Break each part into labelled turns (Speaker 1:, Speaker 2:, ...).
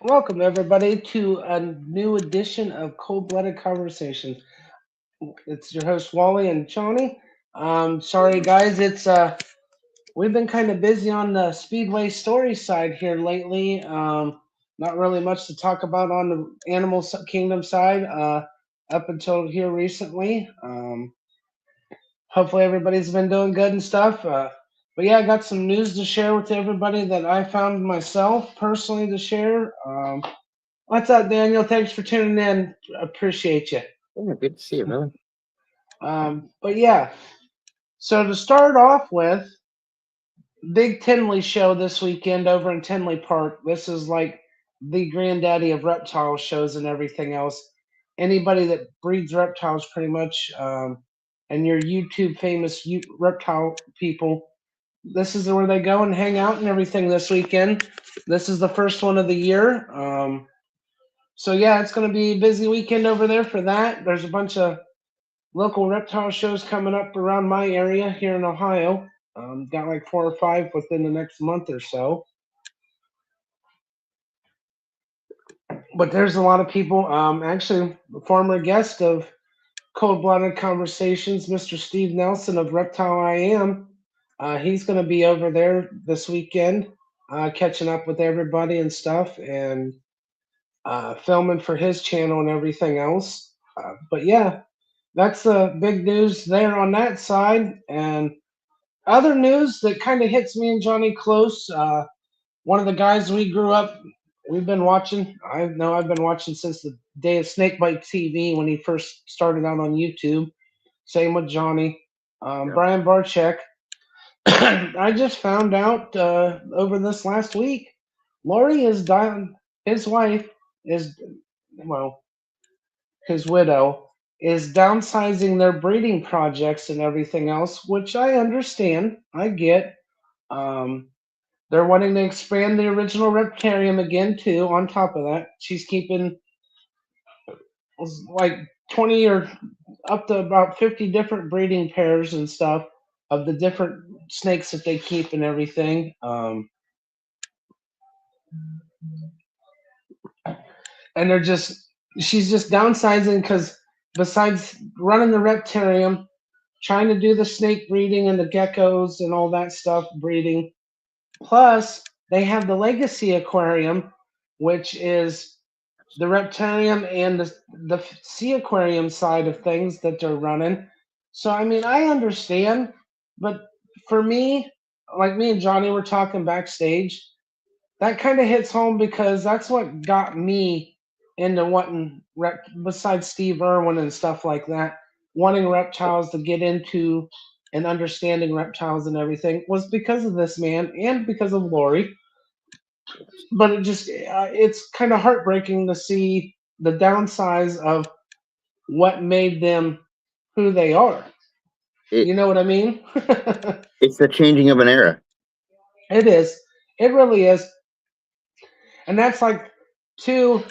Speaker 1: Welcome, everybody, to a new edition of Cold Blooded Conversations. It's your host, Wally and Johnny. Sorry, guys, we've been kind of busy on the Speedway story side here lately. Not really much to talk about on the Kingdom side up until here recently. Hopefully, everybody's been doing good and stuff. But yeah, I got some news to share with everybody that I found myself personally to share. What's up, Daniel? Thanks for tuning in. Appreciate you.
Speaker 2: Yeah, good to see you, brother.
Speaker 1: But yeah, so to start off with, big Tinley show this weekend over in Tinley Park. This is like the granddaddy of reptile shows and everything else. Anybody that breeds reptiles, pretty much, and your YouTube famous reptile people, this is where they go and hang out and everything this weekend. This is the first one of the year. So yeah, it's going to be a busy weekend over there for that. There's a bunch of local reptile shows coming up around my area here in Ohio. Got like four or five within the next month or so. But there's a lot of people. Actually, a former guest of Cold Blooded Conversations, Mr. Steve Nelson of Reptile I Am. He's going to be over there this weekend, catching up with everybody and stuff, and filming for his channel and everything else. But yeah, that's the big news there on that side. And other news that kind of hits me and Johnny close. One of the guys we grew up, we've been watching. I know I've been watching since the day of Snakebite TV when he first started out on YouTube. Same with Johnny.
Speaker 2: Yeah.
Speaker 1: Brian Barchek. I just found out over this last week, Lori is dying. His wife is, well, his widow is downsizing their breeding projects and everything else, which I understand. I get. Um, they're wanting to expand the original Reptarium again too. On top of that, she's keeping like 20 or up to about 50 different breeding pairs and stuff of the different snakes that they keep and everything. And she's just downsizing because besides running the Reptarium, trying to do the snake breeding and the geckos and all that stuff breeding. Plus, they have the Legacy Aquarium, which is the Reptarium and the Sea Aquarium side of things that they're running. So, I mean, I understand, but for me, like me and Johnny were talking backstage, that kind of hits home because that's what got me into besides Steve Irwin and stuff like that, wanting reptiles to get into and understanding reptiles and everything was because of this man and because of Lori. But it's kind of heartbreaking to see the downsize of what made them who they are.
Speaker 2: It
Speaker 1: You know what I mean?
Speaker 2: it's the changing of an era.
Speaker 1: It is. It really is. And that's like two.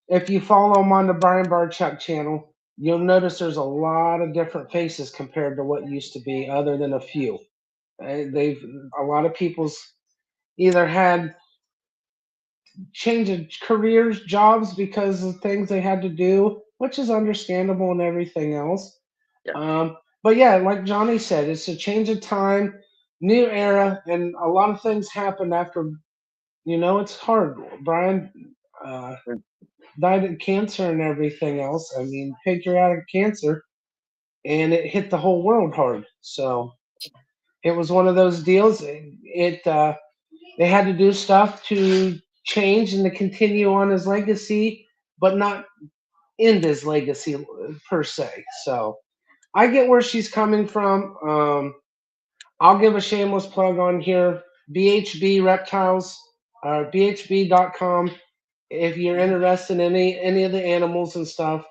Speaker 1: If you follow him on the Brian Barchuk channel, you'll notice there's a lot of different faces compared to what used to be, other than a few. They've a lot of people's either had change of careers, jobs because of things they had to do, which is understandable and everything else.
Speaker 2: Yeah.
Speaker 1: But yeah, like Johnny said, it's a change of time, new era, and a lot of things happened after. It's hard. Brian uh, died of cancer and everything else. I mean, pancreatic cancer, and it hit the whole world hard. So it was one of those deals. They had to do stuff to change and to continue on his legacy, but not end his legacy per se. So I get where she's coming from. I'll give a shameless plug on here. BHB Reptiles, BHB.com. If you're interested in any of the animals and stuff,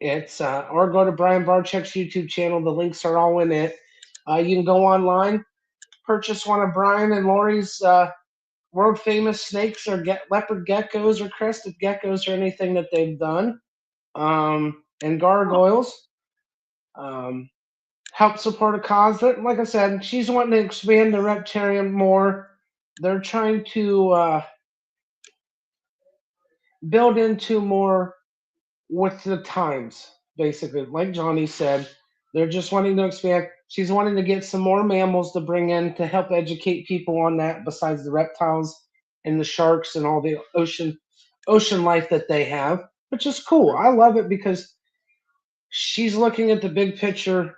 Speaker 1: it's or go to Brian Barchek's YouTube channel. The links are all in it. You can go online, purchase one of Brian and Lori's world famous snakes or leopard geckos or crested geckos or anything that they've done, and gargoyles. Um, Help support a cause that, like I said, she's wanting to expand the Reptarium more. They're trying to build into more with the times, basically. Like Johnny said, they're just wanting to expand. She's wanting to get some more mammals to bring in to help educate people on that, besides the reptiles and the sharks and all the ocean life that they have, which is cool. I love it because she's looking at the big picture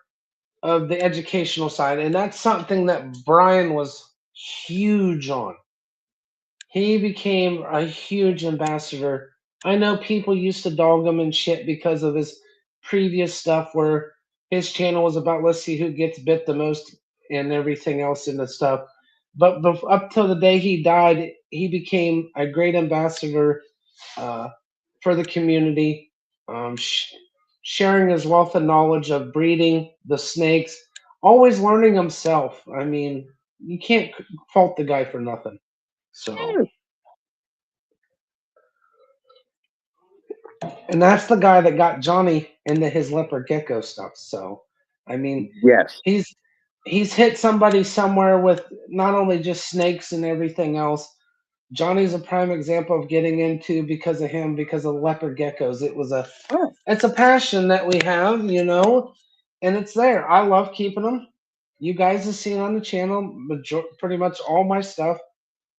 Speaker 1: of the educational side, and that's something that Brian was huge on. He became a huge ambassador. I know people used to dog him and shit because of his previous stuff, where his channel was about, let's see who gets bit the most and everything else in the stuff. But up till the day he died, he became a great ambassador uh, for the community, sharing his wealth of knowledge of breeding the snakes, always learning himself. I mean, you can't fault the guy for nothing. So, and that's the guy that got Johnny into his leopard gecko stuff. So, I mean,
Speaker 2: Yes.
Speaker 1: he's he's hit somebody somewhere with not only just snakes and everything else. Johnny's a prime example of getting into because of him, because of leopard geckos.
Speaker 2: Oh.
Speaker 1: It's a passion that we have, and it's there. I love keeping them. You guys have seen on the channel pretty much all my stuff,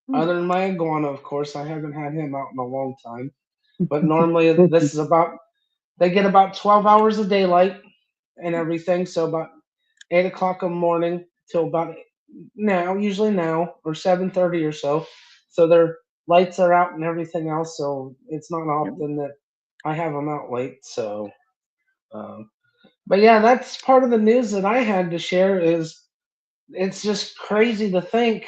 Speaker 2: Hmm.
Speaker 1: other than my iguana, of course. I haven't had him out in a long time. But normally this is they get about 12 hours of daylight and everything. So about 8 o'clock in the morning till about now, usually now, or 7:30 or so. So their lights are out and everything else. So it's not often that I have them out late. So, um, but yeah, that's part of the news that I had to share. Is it's just crazy to think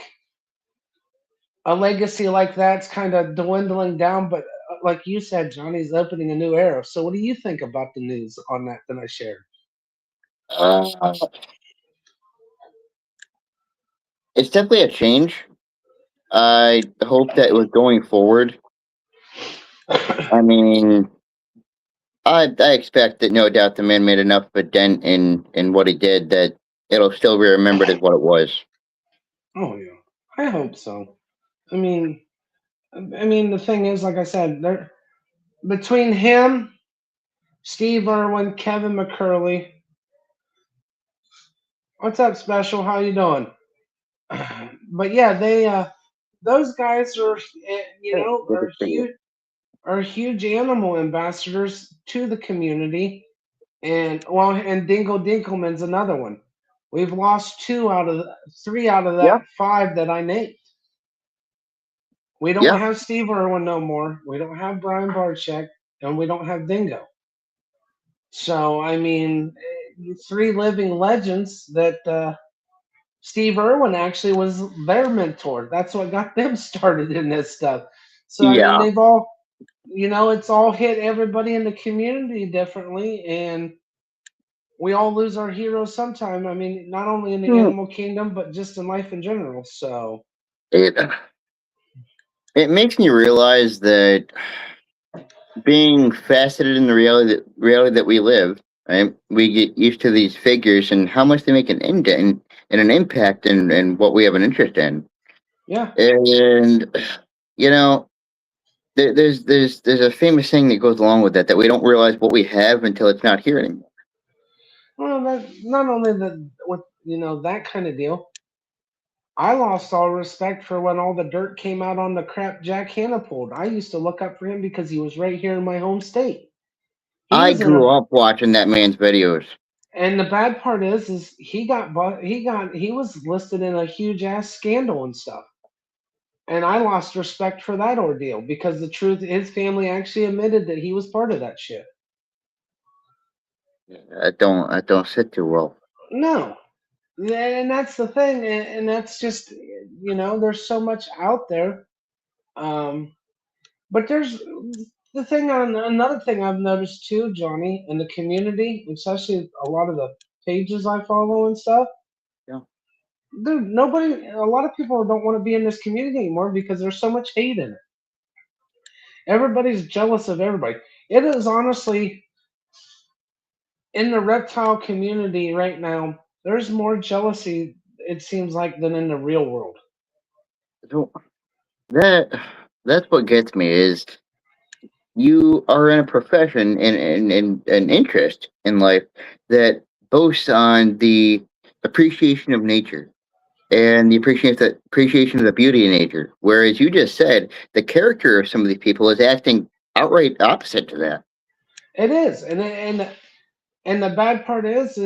Speaker 1: a legacy like that's kind of dwindling down. But like you said, Johnny's opening a new era. So what do you think about the news on that I shared?
Speaker 2: Uh, it's definitely a change. I hope that it was going forward. I mean, I expect that no doubt the man made enough of a dent in what he did that it'll still be remembered as what it was.
Speaker 1: Oh yeah, I hope so. I mean, the thing is, like I said, there between him, Steve Irwin, Kevin McCurley. What's up, Special? How you doing? But yeah, they those guys are
Speaker 2: Hey, good to see you.
Speaker 1: are huge animal ambassadors to the community, and Dingle Dinkelman's another one. We've lost three out of
Speaker 2: Yeah,
Speaker 1: that five that I named. We don't
Speaker 2: yeah,
Speaker 1: have Steve Irwin no more. We don't have Brian Barczyk, and we don't have Dingo. So I mean, three living legends that Steve Irwin actually was their mentor. That's what got them started in this stuff. So I mean,
Speaker 2: yeah.
Speaker 1: they've all, it's all hit everybody in the community differently, and we all lose our heroes sometime. I mean, not only in the
Speaker 2: Hmm.
Speaker 1: animal kingdom, but just in life in general. So
Speaker 2: It it makes me realize that being faceted in the reality that we live, right? We get used to these figures and how much they make an indent and an impact in what we have an interest in.
Speaker 1: yeah,
Speaker 2: And you know, there's a famous thing that goes along with that that we don't realize what we have until it's not here anymore.
Speaker 1: well, that not only the with that kind of deal. I lost all respect for when all the dirt came out on the crap Jack Hanna pulled. I used to look up for him because he was right here in my home state. He
Speaker 2: I
Speaker 1: was in
Speaker 2: grew
Speaker 1: a,
Speaker 2: up watching that man's videos.
Speaker 1: and the bad part is he was listed in a huge ass scandal and stuff. And I lost respect for that ordeal because the truth, his family actually admitted that he was part of that shit.
Speaker 2: I don't sit too well.
Speaker 1: No, and that's the thing, and that's just there's so much out there. Um, But there's the thing on another thing I've noticed too, Johnny, in the community, especially a lot of the pages I follow and stuff.
Speaker 2: Yeah.
Speaker 1: Dude, a lot of people don't want to be in this community anymore because there's so much hate in it. Everybody's jealous of everybody. It is honestly in the reptile community right now. There's more jealousy, it seems like, than in the real world.
Speaker 2: So that that's what gets me is you are in a profession and an interest in life that boasts on the appreciation of nature and the appreciation of the beauty of nature. Whereas you just said the character of some of these people is acting outright opposite to that.
Speaker 1: It is, and the bad part is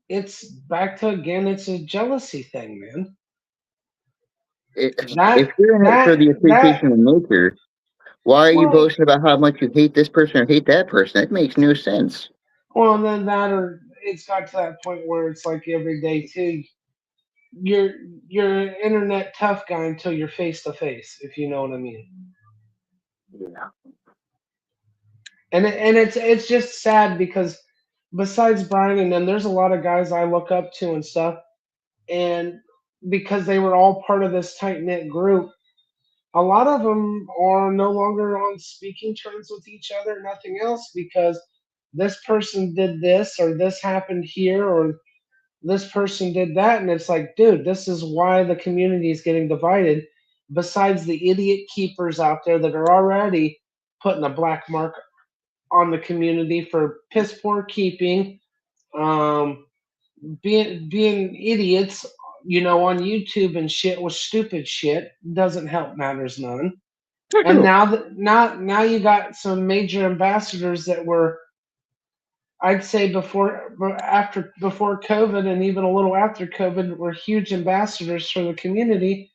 Speaker 1: it's back to again. It's a jealousy thing, man.
Speaker 2: If
Speaker 1: That
Speaker 2: you're in it for
Speaker 1: that
Speaker 2: the
Speaker 1: that
Speaker 2: appreciation of nature, why are you
Speaker 1: well,
Speaker 2: boasting about how much you hate this person or hate that person? That makes no sense.
Speaker 1: well, and then that or it's got to that point where it's like every day too. You're you're an internet tough guy until you're face to face, if you know what I mean.
Speaker 2: Yeah.
Speaker 1: And it's just sad because besides Brian and them, there's a lot of guys I look up to and stuff, and because they were all part of this tight knit group, a lot of them are no longer on speaking terms with each other, nothing else, because this person did this or this happened here or this person did that, and it's like, dude, this is why the community is getting divided. Besides the idiot keepers out there that are already putting a black mark on the community for piss poor keeping, um, being idiots, on YouTube and shit with stupid shit doesn't help matters none. And
Speaker 2: True.
Speaker 1: now you got some major ambassadors that were, I'd say before COVID and even a little after COVID, were huge ambassadors for the community.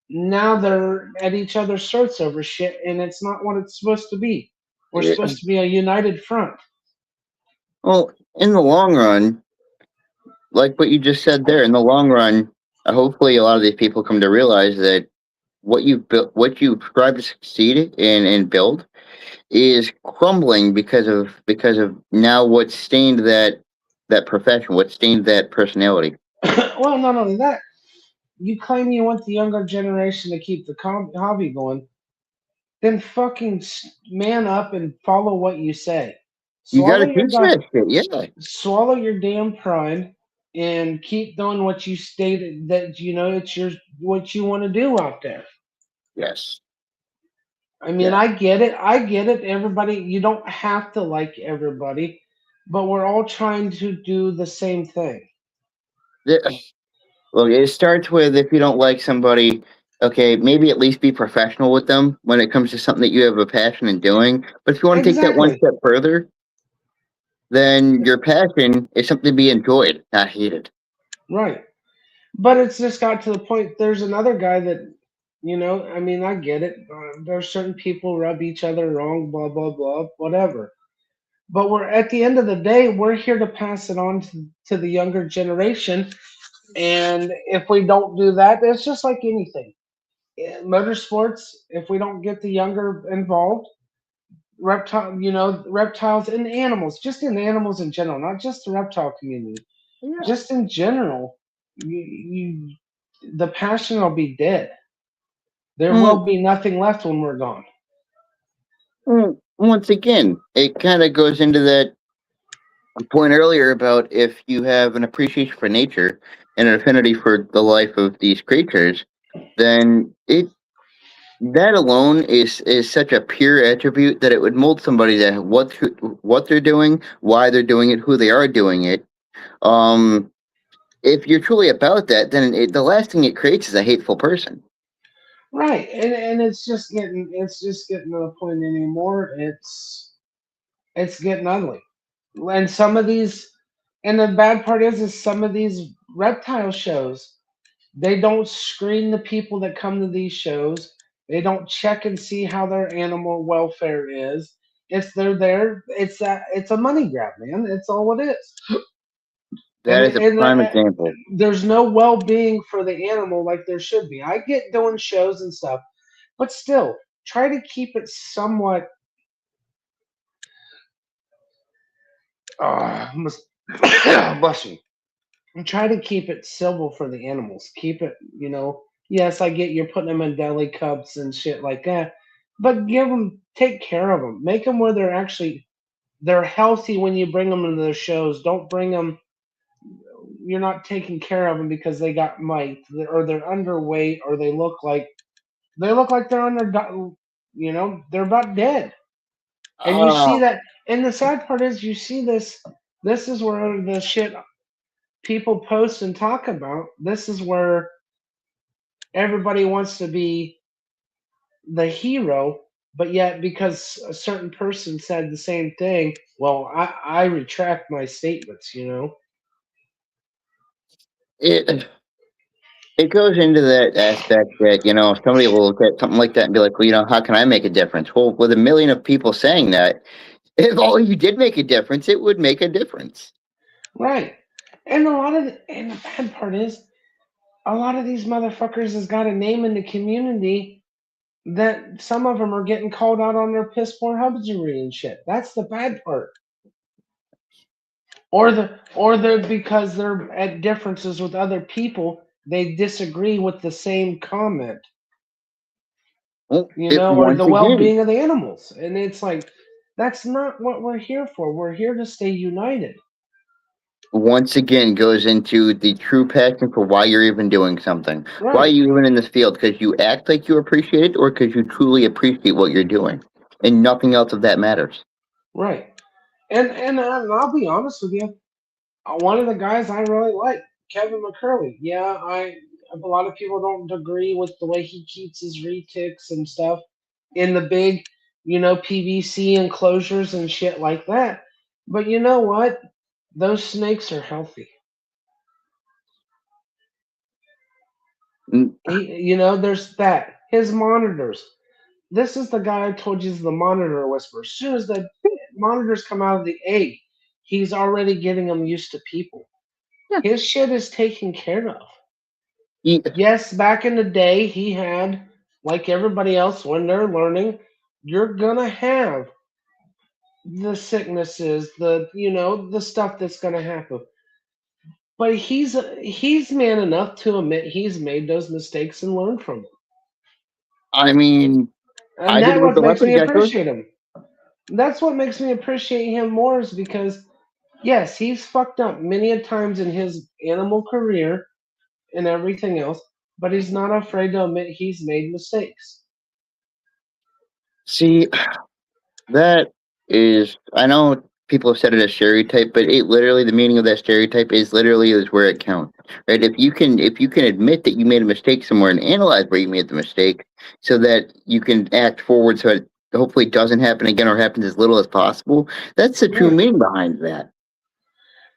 Speaker 1: Now they're at each other's throats over shit, and it's not what it's supposed to be. We're
Speaker 2: Yeah.
Speaker 1: supposed to be a united front.
Speaker 2: Well, in the long run, like what you just said there, in the long run, hopefully a lot of these people come to realize that what you built, what you strive to succeed in and build, is crumbling because of now what stained that profession, what stained that personality.
Speaker 1: Well, not only that, you claim you want the younger generation to keep the hobby going, then fucking man up and follow what you say.
Speaker 2: You got
Speaker 1: Swallow
Speaker 2: to
Speaker 1: your
Speaker 2: teach
Speaker 1: god,
Speaker 2: that shit. Yeah.
Speaker 1: swallow your damn pride, and keep doing what you stated that it's your what you want to do out there.
Speaker 2: Yes.
Speaker 1: I mean,
Speaker 2: Yes.
Speaker 1: I get it. I get it. Everybody, you don't have to like everybody, but we're all trying to do the same thing.
Speaker 2: Well, it starts with if you don't like somebody, okay, maybe at least be professional with them when it comes to something that you have a passion in doing. But if you want to take that one
Speaker 1: Exactly.
Speaker 2: step further, then your passion is something to be enjoyed, not hated.
Speaker 1: Right. But it's just got to the point. There's another guy that, I mean, I get it. There's certain people rub each other wrong, blah blah blah, whatever. But we're at the end of the day, we're here to pass it on to the younger generation. And if we don't do that, it's just like anything. Motorsports, if we don't get the younger involved, reptiles and animals, just in animals in general, not just the reptile community,
Speaker 2: Yeah.
Speaker 1: just in general, you the passion will be dead. There will
Speaker 2: Well,
Speaker 1: be nothing left when we're gone.
Speaker 2: once again, it kind of goes into that point earlier about if you have an appreciation for nature and an affinity for the life of these creatures, then it that alone is such a pure attribute that it would mold somebody to what they're doing, why they're doing it, who they are doing it. Um, if you're truly about that, then the last thing it creates is a hateful person.
Speaker 1: Right, and it's just getting to the point anymore. It's getting ugly, and some of these, and the bad part is some of these reptile shows, they don't screen the people that come to these shows. They don't check and see how their animal welfare is. They're there. It's a money grab, man. It's all it is.
Speaker 2: That is a
Speaker 1: And
Speaker 2: prime example.
Speaker 1: there's no well-being for the animal like there should be. I get doing shows and stuff, but still, try to keep it somewhat. Must, bless you. And try to keep it civil for the animals. Keep it, Yes, I get you're putting them in deli cups and shit like that, but take care of them. Make them where they're healthy when you bring them into the shows. Don't bring them. You're not taking care of them because they got might or they're underweight or they look like they're under they're about dead. And you see
Speaker 2: Oh,
Speaker 1: that, and the sad part is you see this. This is where the shit people post and talk about. This is where everybody wants to be the hero, but yet because a certain person said the same thing, well, I retract my statements.
Speaker 2: it it goes into that aspect that somebody will look at something like that and be like, well, how can I make a difference? Well, with a million of people saying that, if all you did make a difference, it would make a difference.
Speaker 1: Right. And the bad part is a lot of these motherfuckers has got a name in the community that some of them are getting called out on their piss poor husbandry and shit. That's the bad part. Or they're because they're at differences with other people, they disagree with the same comment,
Speaker 2: Well, it
Speaker 1: or the
Speaker 2: once again,
Speaker 1: well-being of the animals. And it's like that's not what we're here for. We're here to stay united.
Speaker 2: goes into the true passion for why you're even doing something. Why are
Speaker 1: Right.
Speaker 2: you even in this field? Because you act like you appreciate it, or because you truly appreciate what you're doing, and nothing else of that matters.
Speaker 1: Right. And I'll be honest with you. One of the guys I really like, Kevin McCurley. Yeah, a lot of people don't agree with the way he keeps his retics and stuff in the big, PVC enclosures and shit like that. But you know what? Those snakes are healthy.
Speaker 2: Mm,
Speaker 1: There's that. His monitors. This is the guy I told you is the monitor whisperer. As soon as the monitors come out of the egg, he's already getting them used to people.
Speaker 2: yeah.
Speaker 1: His shit is taken care of.
Speaker 2: He-
Speaker 1: Yes, back in the day, he had, like everybody else, when they're learning, you're gonna have the sicknesses, the stuff that's gonna happen. But he's man enough to admit he's made those mistakes and learn from them.
Speaker 2: I mean,
Speaker 1: And
Speaker 2: I did
Speaker 1: that
Speaker 2: it with
Speaker 1: what
Speaker 2: the
Speaker 1: makes
Speaker 2: leopard
Speaker 1: me
Speaker 2: geckos.
Speaker 1: appreciate him. That's what makes me appreciate him more is because yes, he's fucked up many a times in his animal career and everything else, but he's not afraid to admit he's made mistakes.
Speaker 2: See, that is, I know people have said it as stereotype, but it literally, the meaning of that stereotype is literally is where it counts, right? If you can admit that you made a mistake somewhere and analyze where you made the mistake, so that you can act forward, so it hopefully doesn't happen again or happens as little as possible. That's the true
Speaker 1: Right.
Speaker 2: meaning behind that.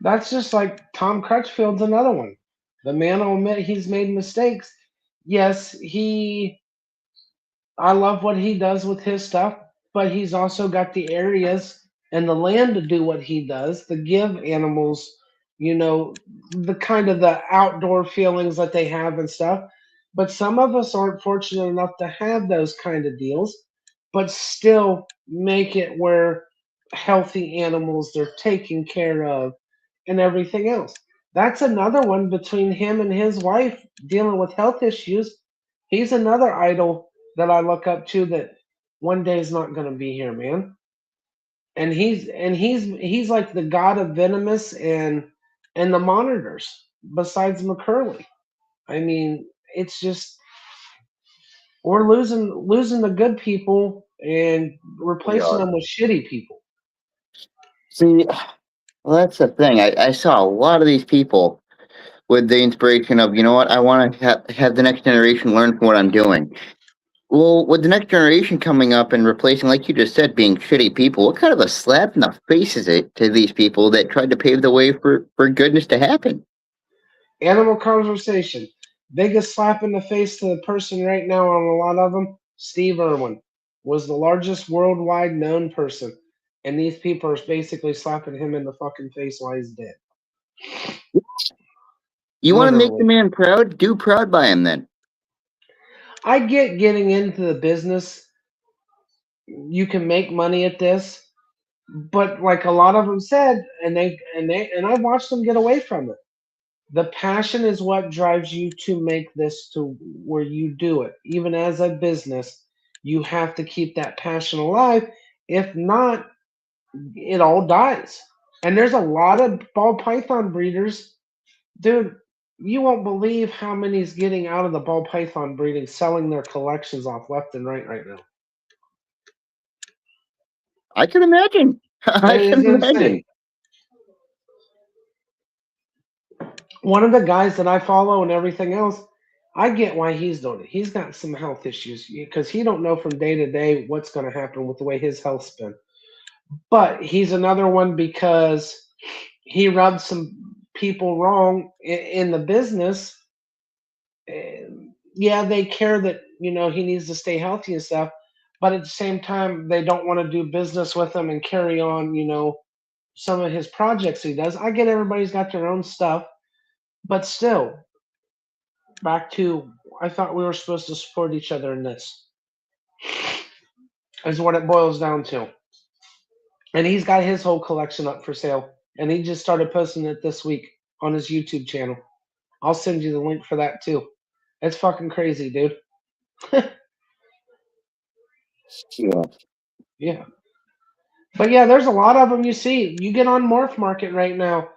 Speaker 1: That's just like Tom Crutchfield's another one. The man will admit he's made mistakes. Yes, I love what he does with his stuff, but he's also got the areas and the land to do what he does, to give animals, you know, the kind of the outdoor feelings that they have and stuff. But some of us aren't fortunate enough to have those kind of deals, but still make it where healthy animals they're taken care of and everything else. That's another one between him and his wife dealing with health issues. He's another idol that I look up to that one day is not going to be here, man. And he's like the god of venomous and the monitors besides McCurley. I mean, it's just we're losing the good people and
Speaker 2: We
Speaker 1: replacing
Speaker 2: are.
Speaker 1: them with shitty people.
Speaker 2: See, well, that's the thing. I saw a lot of these people with the inspiration of, what, I want to have the next generation learn from what I'm doing. Well, with the next generation coming up and replacing, like you just said, being shitty people, what kind of a slap in the face is it to these people that tried to pave the way for goodness to happen?
Speaker 1: Animal conversation. Biggest slap in the face to the person right now on a lot of them. Steve Irwin was the largest worldwide known person, and these people are basically slapping him in the fucking face while he's dead.
Speaker 2: You want to make the
Speaker 1: Literally.
Speaker 2: man proud? Do proud by him then.
Speaker 1: I get getting into the business. You can make money at this, but like a lot of them said, and I watched them get away from it. The passion is what drives you to make this to where you do it. Even as a business, you have to keep that passion alive. If not, it all dies. And there's a lot of ball python breeders, dude. You won't believe how many's getting out of the ball python breeding, selling their collections off left and right now.
Speaker 2: I can imagine. I
Speaker 1: It is
Speaker 2: can
Speaker 1: insane.
Speaker 2: imagine.
Speaker 1: One of the guys that I follow and everything else, I get why he's doing it. He's got some health issues because he don't know from day to day what's going to happen with the way his health's been. But he's another one because he rubbed some people wrong in the business. And yeah, they care that he needs to stay healthy and stuff, but at the same time, they don't want to do business with him and carry on. Some of his projects he does. I get everybody's got their own stuff, but still, back to I thought we were supposed to support each other in this. Is what it boils down to. And he's got his whole collection up for sale, and he just started posting it this week on his YouTube channel. I'll send you the link for that too. It's fucking crazy, dude.
Speaker 2: Yeah.
Speaker 1: Yeah. But yeah, there's a lot of them you see. You get on Morph Market right now.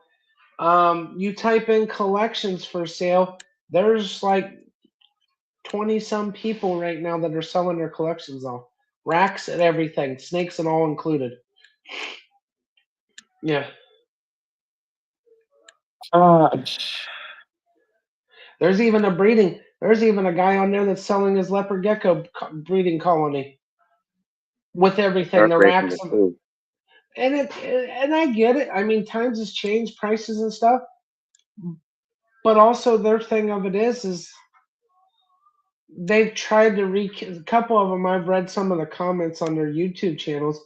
Speaker 1: You type in collections for sale. There's like 20 some people right now that are selling their collections off. Racks and everything, snakes and all included. Yeah.
Speaker 2: Uh,
Speaker 1: There's even a guy on there that's selling his leopard gecko breeding colony with everything, the
Speaker 2: heartbreaking
Speaker 1: racks,
Speaker 2: to see.
Speaker 1: and I get it. I mean, times has changed, prices and stuff, but also their thing of it is they've tried to a couple of them. I've read some of the comments on their YouTube channels.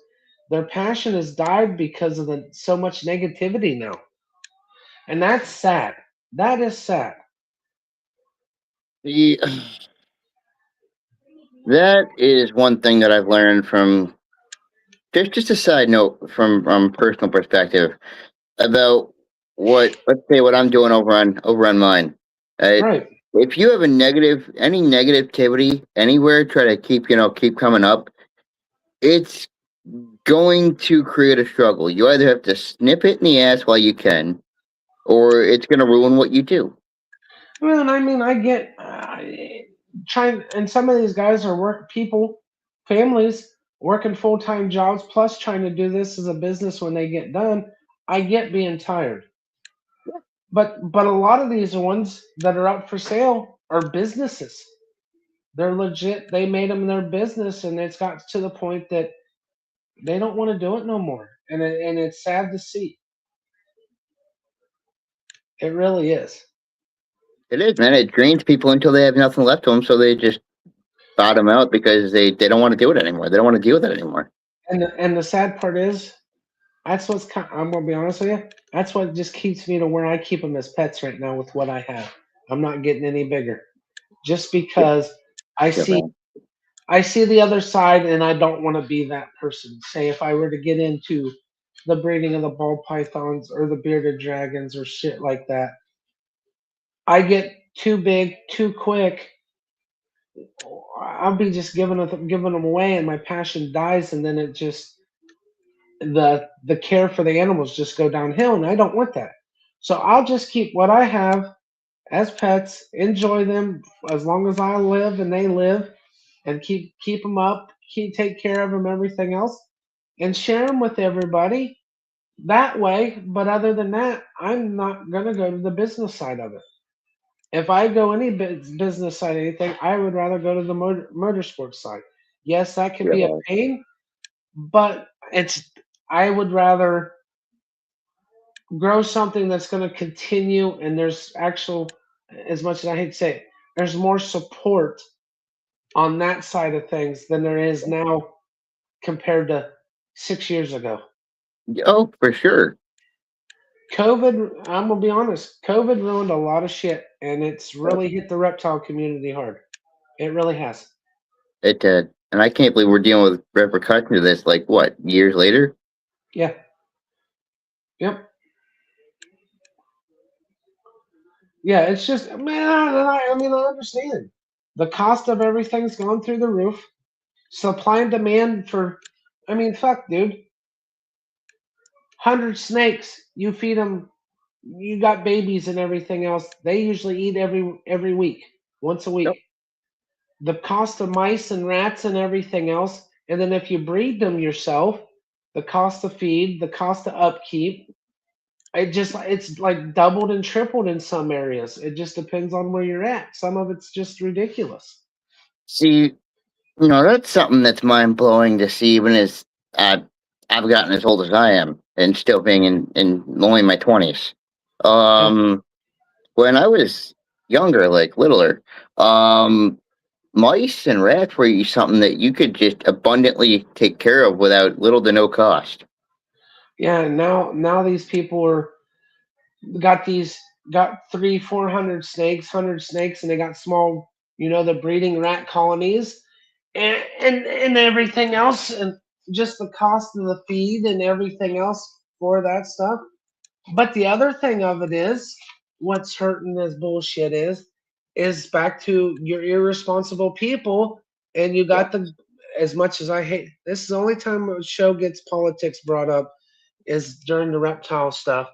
Speaker 1: Their passion has died because of the so much negativity now, and that's sad. That is sad.
Speaker 2: The, that is one thing that I've learned from just a side note from personal perspective about let's say what I'm doing over on mine. Uh,
Speaker 1: Right.
Speaker 2: if you have any negativity anywhere, try to keep coming up. It's going to create a struggle. You either have to snip it in the ass while you can, or it's going to ruin what you do.
Speaker 1: Well, I mean, I get trying, and some of these guys are families working full time jobs, plus trying to do this as a business when they get done. I get being tired, but a lot of these ones that are up for sale are businesses. They're legit. They made them their business, and it's got to the point that they don't want to do it no more, and it's sad to see. It really is.
Speaker 2: It is, man. It drains people until they have nothing left to them, so they just bottom out because they don't want to do it anymore. They don't want to deal with it anymore.
Speaker 1: And the sad part is, that's what's I'm gonna be honest with you. That's what just keeps me to where I keep them as pets right now with what I have. I'm not getting any bigger, just
Speaker 2: Yep,
Speaker 1: because I
Speaker 2: yep,
Speaker 1: see
Speaker 2: man.
Speaker 1: I see the other side, and I don't want to be that person. Say if I were to get into the breeding of the ball pythons or the bearded dragons or shit like that, I get too big too quick. I'll be just giving them away, and my passion dies, and then it just the care for the animals just go downhill, and I don't want that. So I'll just keep what I have as pets, enjoy them as long as I live and they live, and keep them up, take care of them, everything else, and share them with everybody that way. But other than that, I'm not gonna go to the business side of it. If I go any business side, anything, I would rather go to the motorsports side. Yes, that can be a
Speaker 2: Yeah,
Speaker 1: pain, but I would rather grow something that's going to continue, and there's actual, as much as I hate to say it, there's more support on that side of things than there is now compared to 6 years ago.
Speaker 2: oh, for sure.
Speaker 1: COVID, I'm gonna be honest, COVID ruined a lot of shit, and it's
Speaker 2: Yep,
Speaker 1: really hit the reptile community hard. It really has.
Speaker 2: it did, and I can't believe we're dealing with repercussions of this. Like what, years later?
Speaker 1: Yeah. Yep. Yeah. It's just, man. I mean, I understand the cost of everything's gone through the roof. Supply and demand for, I mean, fuck, dude. 100 snakes. You feed them. You got babies and everything else. They usually eat every week, once a week.
Speaker 2: Yep.
Speaker 1: The cost of mice and rats and everything else, and then if you breed them yourself, the cost of feed, the cost of upkeep. It's like doubled and tripled in some areas. It just depends on where you're at. Some of it's just ridiculous.
Speaker 2: See, that's something that's mind blowing to see even as uh, I've gotten as old as I am and still being in only my 20s.
Speaker 1: Yeah.
Speaker 2: Um, when I was younger, like littler, um, mice and rats were something that you could just abundantly take care of without little to no cost.
Speaker 1: Yeah, now these people are got these got 300, 400 snakes, 100 snakes, and they got small, the breeding rat colonies, and everything else, and just the cost of the feed and everything else for that stuff. But the other thing of it is, what's hurting this bullshit is back to your irresponsible people, and you
Speaker 2: Yeah.
Speaker 1: got the. As much as I hate, this is the only time a show gets politics brought up is during the reptile stuff.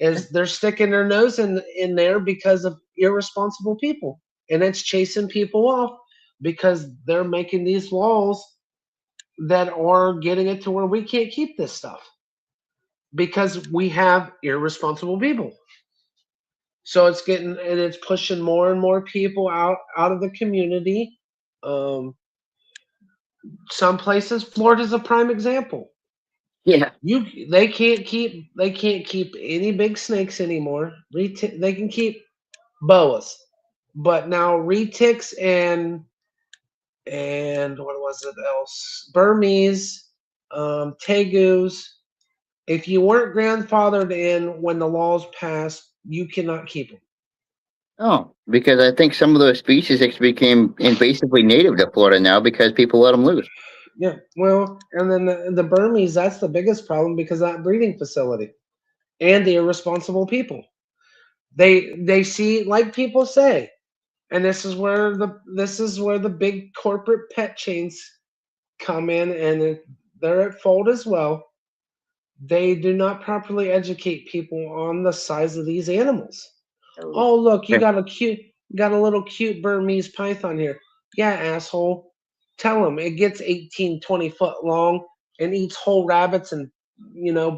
Speaker 1: Is they're sticking their nose in there because of irresponsible people, and it's chasing people off because they're making these laws that are getting it to where we can't keep this stuff because we have irresponsible people. So it's getting and it's pushing more and more people out of the community. Um, some places, Florida's a prime example.
Speaker 2: Yeah.
Speaker 1: They can't keep any big snakes anymore. They can keep boas, but now retics and what was it else? Burmese, tegus. If you weren't grandfathered in when the laws passed, you cannot keep them.
Speaker 2: Oh, because I think some of those species actually became invasively native to Florida now because people let them loose.
Speaker 1: Yeah, well, and then the Burmese, that's the biggest problem because of that breeding facility and the irresponsible people. They see, like people say, and this is where the big corporate pet chains come in, and they're at fault as well. They do not properly educate people on the size of these animals.
Speaker 2: Oh.
Speaker 1: Oh, look, you
Speaker 2: Yeah.
Speaker 1: got a little cute Burmese python here. Yeah, asshole. Tell him it gets 18, 20 foot long and eats whole rabbits and,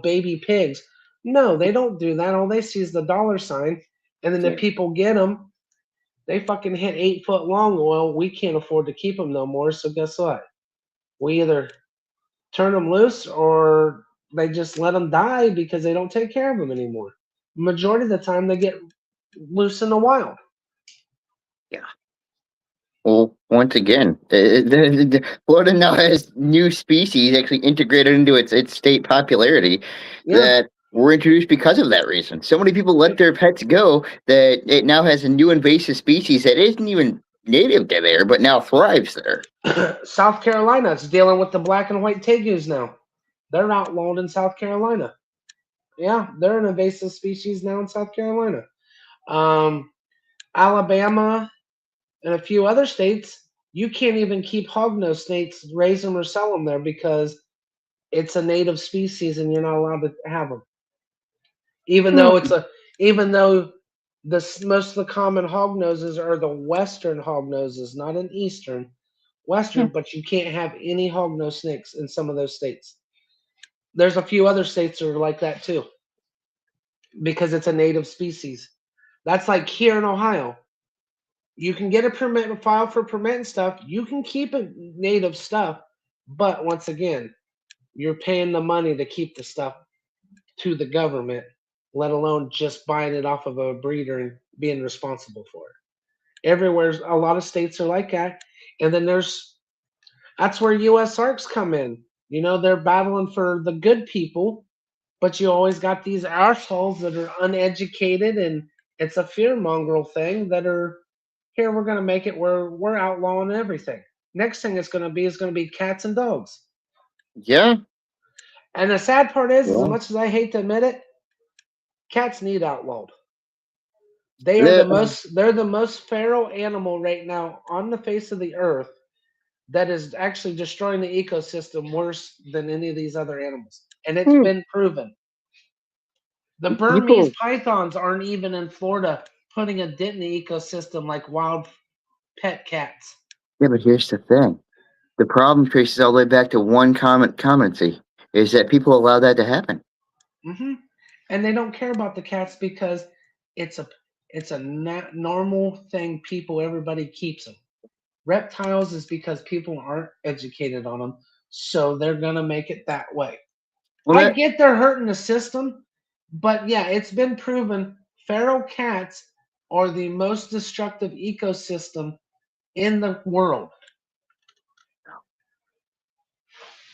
Speaker 1: baby pigs. No, they don't do that. All they see is the dollar sign. And then the
Speaker 2: Yeah.
Speaker 1: people get them. They fucking hit 8 foot long. Well, we can't afford to keep them no more. So guess what? We either turn them loose or they just let them die because they don't take care of them anymore. Majority of the time, they get loose in the wild.
Speaker 2: Yeah. Well, once again, Florida now has new species actually integrated into its state popularity
Speaker 1: Yeah.
Speaker 2: that were introduced because of that reason. So many people let their pets go that it now has a new invasive species that isn't even native to there, but now thrives there.
Speaker 1: South Carolina is dealing with the black and white tegus now. They're outlawed in South Carolina. Yeah, they're an invasive species now in South Carolina. Um, Alabama and a few other states, you can't even keep hognose snakes, raise them or sell them there because it's a native species and you're not allowed to have them. Even though
Speaker 2: Hmm.
Speaker 1: it's a, even though most of the common hog noses are the western hog noses, not an eastern, western. But you can't have any hog nose snakes in some of those states. There's a few other states that are like that too because it's a native species. That's like here in Ohio. You can get a permit, file for permit and stuff. You can keep a native stuff, but once again, you're paying the money to keep the stuff to the government, let alone just buying it off of a breeder and being responsible for it. Everywhere, a lot of states are like that, and then that's where U.S. ARCs come in. They're battling for the good people, but you always got these assholes that are uneducated, and it's a fear mongrel thing that are here. We're going to make it where we're outlawing everything. Next thing it's going to be is going to be cats and dogs.
Speaker 2: Yeah.
Speaker 1: And the sad part is, as
Speaker 2: Yeah.
Speaker 1: much as I hate to admit it, cats need outlawed. They are the
Speaker 2: The,
Speaker 1: most they're the most feral animal right now on the face of the earth that is actually destroying the ecosystem worse than any of these other animals. And it's
Speaker 2: hmm,
Speaker 1: been proven. The Burmese
Speaker 2: people.
Speaker 1: pythons aren't even in Florida putting a dent in the ecosystem like wild pet cats.
Speaker 2: Yeah, but here's the thing. The problem traces all the way back to one common competency. is that people allow that to happen.
Speaker 1: Hmm. And they don't care about the cats because it's a normal thing. People, everybody keeps them. Reptiles is because people aren't educated on them, so they're gonna make it that way.
Speaker 2: Well,
Speaker 1: I
Speaker 2: that
Speaker 1: get they're hurting the system, but yeah, it's been proven feral cats are the most destructive ecosystem in the world,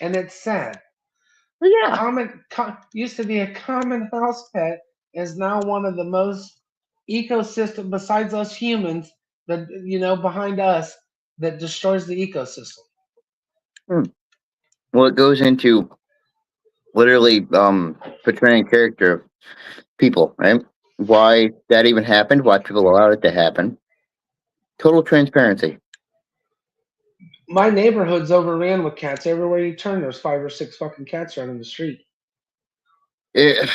Speaker 1: and it's sad.
Speaker 2: well, yeah.
Speaker 1: Used to be a common house pet is now one of the most ecosystem besides us humans that behind us that destroys the ecosystem.
Speaker 2: Hmm. Well, it goes into literally portraying character of people, right? Why that even happened, why people allowed it to happen. Total transparency.
Speaker 1: My neighborhood's overran with cats. Everywhere you turn, there's 5 or 6 fucking cats running the street.
Speaker 2: It,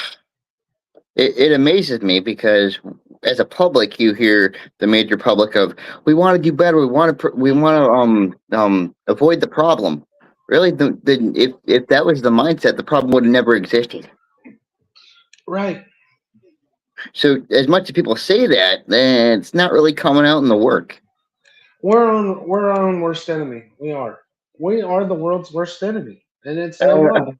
Speaker 2: it amazes me because as a public, you hear the major public of we want to do better, we want to avoid the problem. Really, if that was the mindset, the problem would have never existed.
Speaker 1: Right.
Speaker 2: So, as much as people say that, then it's not really coming out in the work.
Speaker 1: We're our own worst enemy. We are. We are the world's worst enemy, and it's no lie.
Speaker 2: Uh,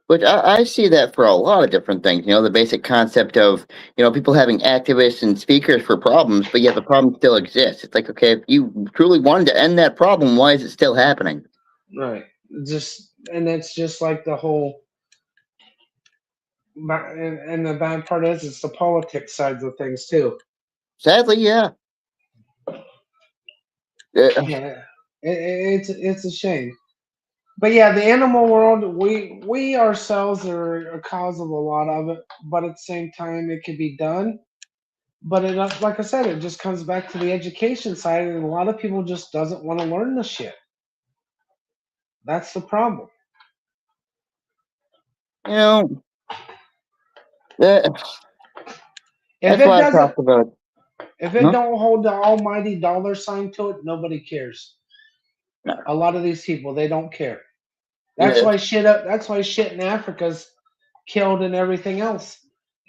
Speaker 2: Which I see that for a lot of different things. The basic concept of people having activists and speakers for problems, but yet the problem still exists. It's like, okay, if you truly wanted to end that problem, why is it still happening?
Speaker 1: Right. Just and it's just like the whole. And the bad part is, it's the politics sides of things too.
Speaker 2: Sadly, yeah. Uh,
Speaker 1: Yeah, it's a shame. But yeah, the animal world, we ourselves are a cause of a lot of it. But at the same time, it could be done. But like I said, it just comes back to the education side, and a lot of people just doesn't want to learn the shit. That's the problem.
Speaker 2: you know, that,
Speaker 1: If
Speaker 2: that's
Speaker 1: it
Speaker 2: why I
Speaker 1: doesn't,
Speaker 2: talked about.
Speaker 1: if it
Speaker 2: Huh?
Speaker 1: don't hold the almighty dollar sign to it, nobody cares.
Speaker 2: No.
Speaker 1: A lot of these people, they don't care. That's
Speaker 2: Yeah.
Speaker 1: why shit up. That's why shit in Africa's killed and everything else,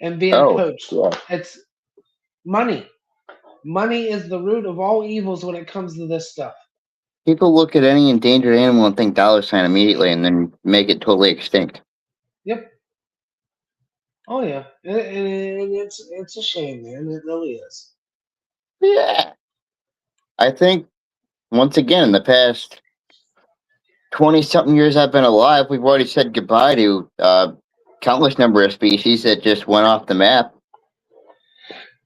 Speaker 1: and being
Speaker 2: Oh,
Speaker 1: poached.
Speaker 2: yeah.
Speaker 1: It's money. Money is the root of all evils when it comes to this stuff.
Speaker 2: People look at any endangered animal and think dollar sign immediately, and then make it totally extinct.
Speaker 1: Yep. Oh yeah. And it's a shame, man. It really is.
Speaker 2: Yeah. I think once again in the past 20 something years I've been alive, we've already said goodbye to countless number of species that just went off the map.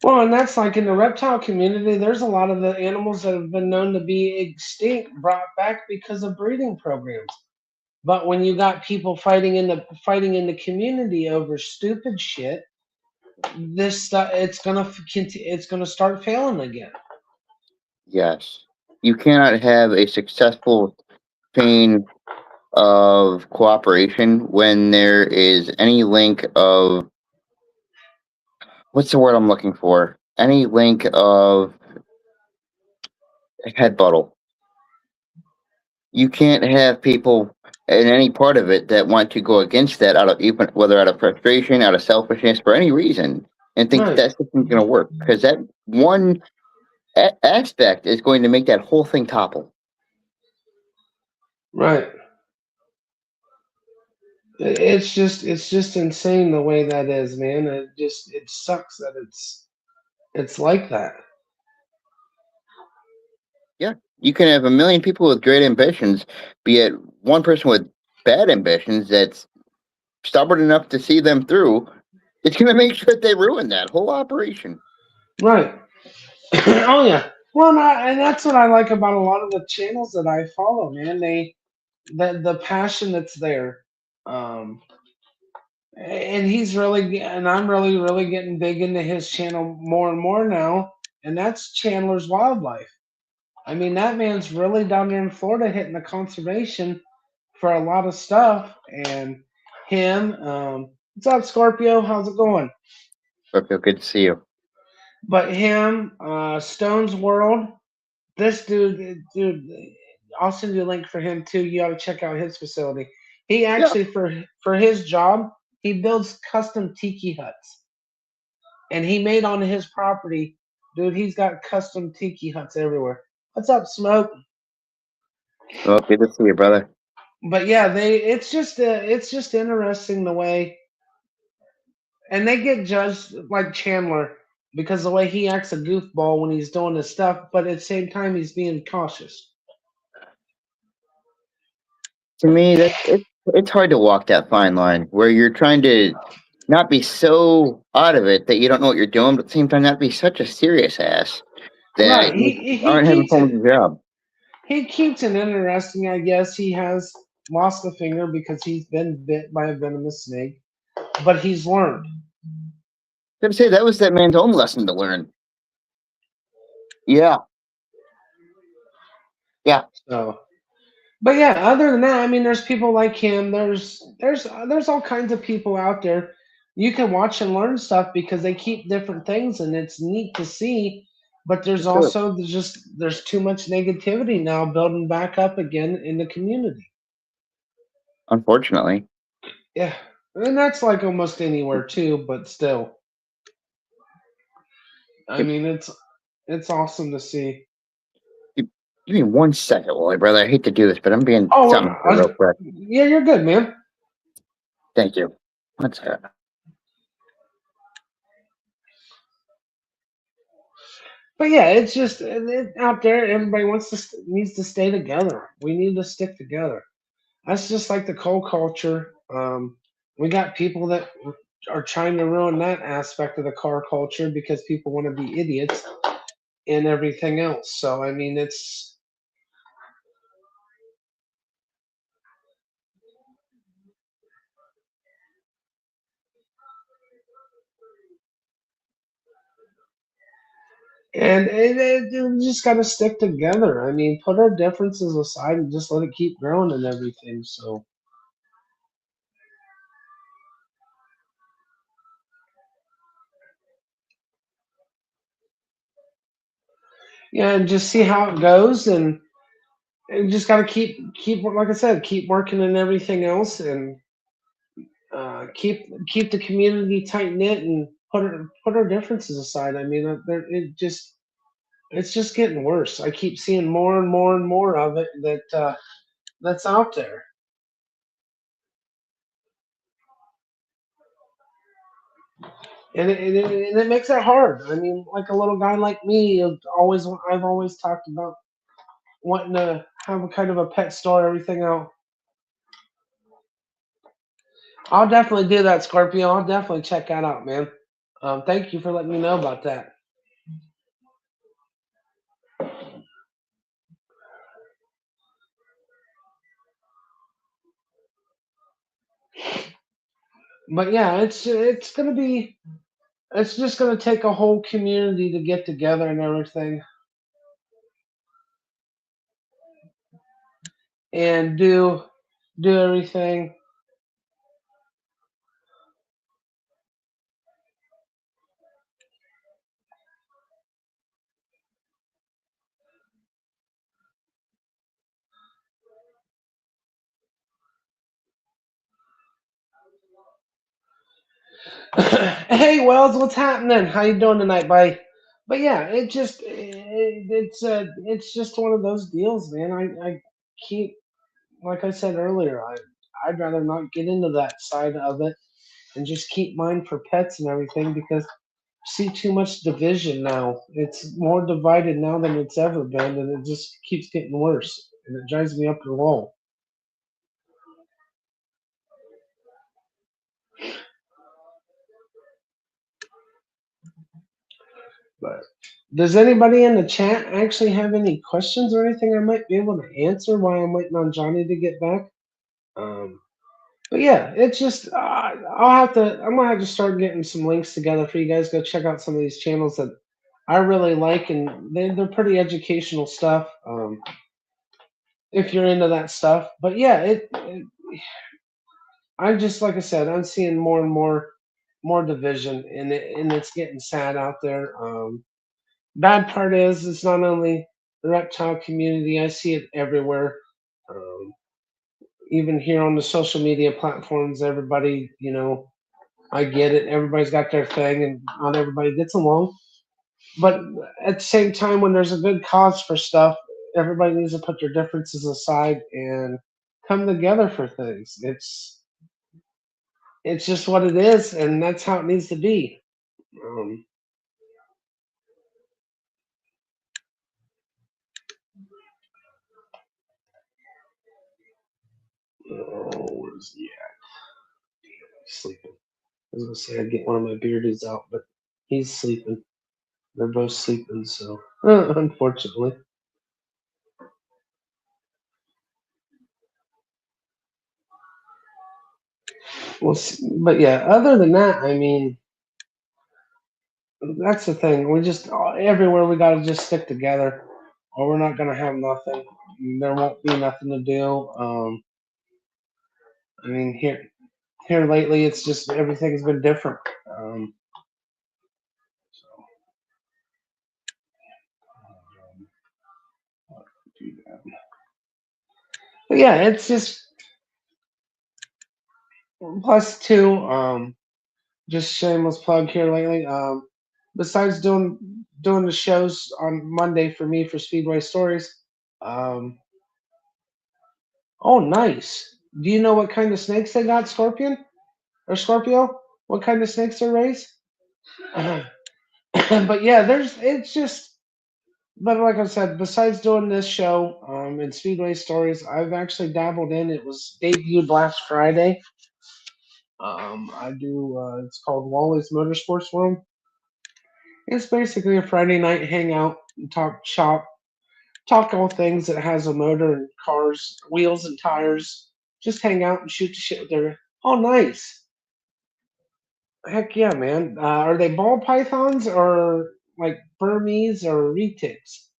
Speaker 1: Well, and that's like in the reptile community. There's a lot of the animals that have been known to be extinct brought back because of breeding programs. But when you got people fighting in the community over stupid shit, this stuff it's gonna start failing again.
Speaker 2: Yes. You cannot have a successful chain of cooperation when there is any link of what's the word I'm looking for? Any link of headbuttle. You can't have people in any part of it that want to go against that out of even whether out of frustration, out of selfishness, for any reason, and think that
Speaker 1: Right,
Speaker 2: that system's going to work because that one aspect is going to make that whole thing topple.
Speaker 1: right. It's just insane the way that is, man. It sucks that it's like that.
Speaker 2: Yeah, you can have a million people with great ambitions, be it one person with bad ambitions that's stubborn enough to see them through. It's going to make sure that they ruin that whole operation.
Speaker 1: Right. Oh yeah. Well, and that's what I like about a lot of the channels that I follow, man. The passion that's there. Um, and I'm really getting big into his channel more and more now, and that's Chandler's Wildlife. I mean, that man's really down there in Florida hitting the conservation for a lot of stuff, and him. What's up, Scorpio? How's it going?
Speaker 2: But feel good to see you.
Speaker 1: But him, Stone's World. This dude, I'll send you a link for him too. You ought to check out his facility. He
Speaker 2: Yeah.
Speaker 1: actually for his job, he builds custom tiki huts, and he made on his property, dude. He's got custom tiki huts everywhere. What's up, Smoke?
Speaker 2: Well, good to see you, brother.
Speaker 1: But yeah, they it's just interesting the way, and they get judged like Chandler because the way he acts a goofball when he's doing his stuff, but at the same time he's being cautious.
Speaker 2: To me, it's hard to walk that fine line where you're trying to not be so out of it that you don't know what you're doing, but at the same time not be such a serious ass
Speaker 1: Right.
Speaker 2: that you aren't having fun with your job.
Speaker 1: He keeps it interesting. I guess he has lost a finger because he's been bit by a venomous snake, but he's learned.
Speaker 2: I would say that was that man's own lesson to learn. Yeah, yeah,
Speaker 1: So, but yeah, other than that, I mean, there's people like him. There's all kinds of people out there. You can watch and learn stuff because they keep different things, and it's neat to see. But
Speaker 2: for
Speaker 1: there's
Speaker 2: sure.
Speaker 1: also there's too much negativity now building back up again in the community.
Speaker 2: Unfortunately,
Speaker 1: Yeah, and that's like almost anywhere too. But still, I
Speaker 2: give,
Speaker 1: mean, it's awesome to see.
Speaker 2: give, give me 1 second, Wally, brother. I hate to do this, but I'm being
Speaker 1: Oh,
Speaker 2: something here real quick.
Speaker 1: yeah, you're good, man.
Speaker 2: Thank you. 1 second.
Speaker 1: But yeah, it's just out there. Everybody needs to stay together. We need to stick together. That's just like the coal culture. We got people that are trying to ruin that aspect of the car culture because people want to be idiots and everything else. So I mean, it's and you just got to stick together. I mean, put our differences aside and just let it keep growing and everything. So yeah, and just see how it goes and just got to keep like I said, keep working and everything else, and keep the community tight knit and put our differences aside. I mean, it's just getting worse. I keep seeing more and more and more of it that's out there, and it makes it hard. I mean, like a little guy like me, I've always talked about wanting to have a kind of a pet store, everything else. I'll definitely do that, Scorpio. I'll definitely check that out, man. Thank you for letting me know about that. But yeah, it's just gonna take a whole community to get together and everything and do everything. Hey Wells, what's happening? How you doing tonight, buddy? But yeah, it's just one of those deals, man. I keep like I said earlier, I'd rather not get into that side of it and just keep mine for pets and everything because I see too much division now. It's more divided now than it's ever been, and it just keeps getting worse, and it drives me up the wall. But does anybody in the chat actually have any questions or anything I might be able to answer while I'm waiting on Johnny to get back? Um, but yeah, it's just I'm gonna have to start getting some links together for you guys. Go check out some of these channels that I really like, and they're pretty educational stuff. If you're into that stuff, but yeah, I just like I said, I'm seeing more and more division, and it's getting sad out there. Bad part is it's not only the reptile community. I see it everywhere. Um, even here on the social media platforms, everybody, I get it. Everybody's got their thing, and not everybody gets along. But at the same time, when there's a good cause for stuff, everybody needs to put their differences aside and come together for things. It's just what it is, and that's how it needs to be. Um, oh, where's he at? He's sleeping. I was gonna say I'd get one of my beardies out, but he's sleeping. They're both sleeping, so unfortunately. But yeah, other than that, I mean, that's the thing. We just everywhere we gotta just stick together, or we're not gonna have nothing. There won't be nothing to do. I mean, here lately, it's just everything's been different. So do that. But yeah, it's just plus two. Just shameless plug here lately. Besides doing the shows on Monday for me for Speedway Stories. Um, oh, nice. Do you know what kind of snakes they got, Scorpion or Scorpio? What kind of snakes they raise? But yeah, it's just. But like I said, besides doing this show and Speedway Stories, I've actually dabbled in. It was debuted last Friday. I do. It's called Wally's Motorsports Room. It's basically a Friday night hangout, talk shop, talk all things that has a motor and cars, wheels and tires. Just hang out and shoot the shit with their. Oh, nice! Heck yeah, man. Are they ball pythons or like Burmese or retics?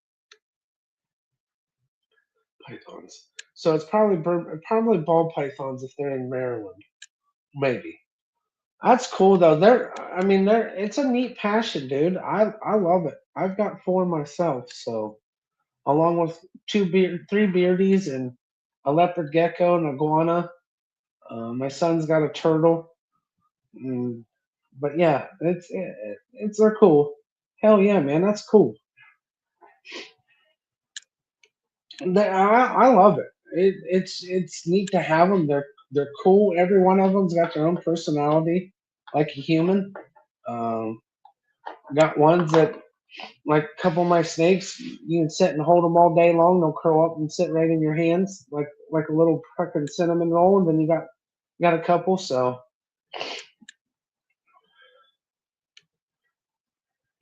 Speaker 1: Pythons. So it's probably ball pythons if they're in Maryland, maybe. That's cool though. I mean, it's a neat passion, dude. I love it. I've got four myself, so along with three beardies and a leopard gecko and iguana. My son's got a turtle. Mm, but yeah, it's they're cool. Hell yeah, man, that's cool. I love it. It's neat to have them. They're cool. Every one of them's got their own personality, like a human. Um, got ones that like a couple of my snakes. You can sit and hold them all day long. They'll curl up and sit right in your hands, like a little fucking cinnamon roll. And then you got a couple. So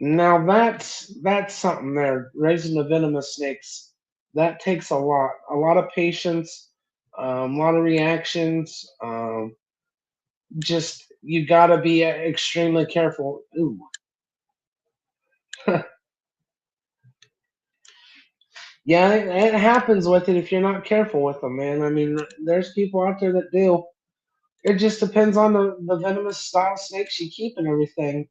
Speaker 1: now that's something there. Raising the venomous snakes that takes a lot of patience, a lot of reactions. Just you got to be extremely careful. Ooh. Yeah, it happens with it if you're not careful with them, man. I mean, there's people out there that do. It just depends on the venomous style snakes you keep and everything.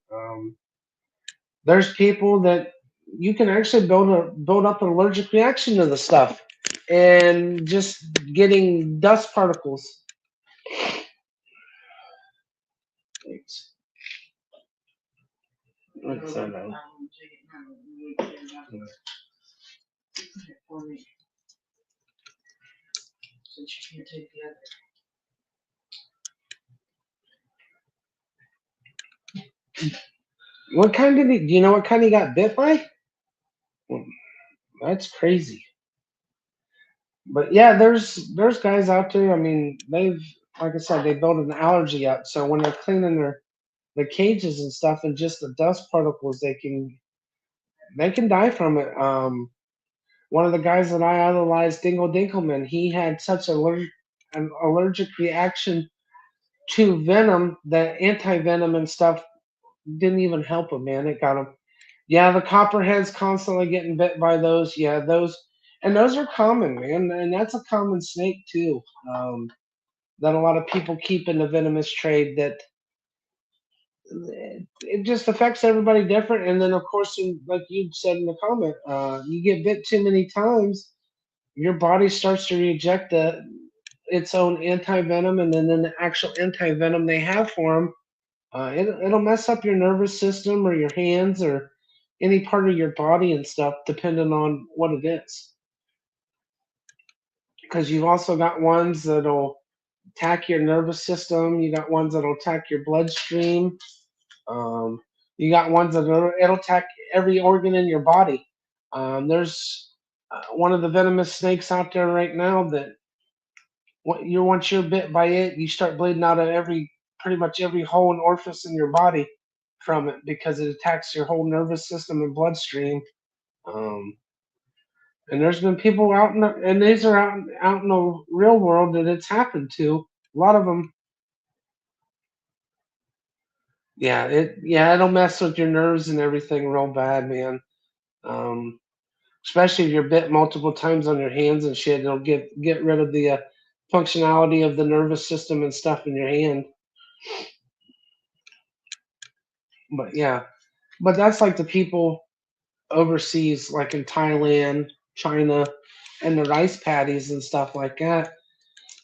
Speaker 1: There's people that you can actually build up an allergic reaction to the stuff, and just getting dust particles. What's that now? What kind did he? Do you know what kind he got bit by? Well, that's crazy. But yeah, there's guys out there. I mean, like I said, they built an allergy up. So when they're cleaning the cages and stuff, and just the dust particles, they can die from it. One of the guys that I idolized, Dingle Dinkelman, he had such an allergic reaction to venom that anti venom and stuff didn't even help him. Man, it got him. Yeah, the copperheads constantly getting bit by those. Yeah, those are common, man, and that's a common snake too. That a lot of people keep in the venomous trade. That it just affects everybody different. And then, of course, like you said in the comment, you get bit too many times, your body starts to reject its own anti venom, and then the actual anti venom they have for them, it'll mess up your nervous system or your hands or any part of your body and stuff, depending on what it is. Because you've also got ones that'll attack your nervous system. You got ones that'll attack your bloodstream. Um, you got ones that it'll attack every organ in your body. There's one of the venomous snakes out there right now that once you're bit by it, you start bleeding out of pretty much every hole and orifice in your body from it because it attacks your whole nervous system and bloodstream. Um, and there's been people out and these are out in the real world that it's happened to. A lot of them, it'll mess with your nerves and everything real bad, man. Um, Especially if you're bit multiple times on your hands and shit, it'll get rid of the functionality of the nervous system and stuff in your hand. But yeah, but that's like the people overseas, like in Thailand, China, and the rice paddies and stuff like that,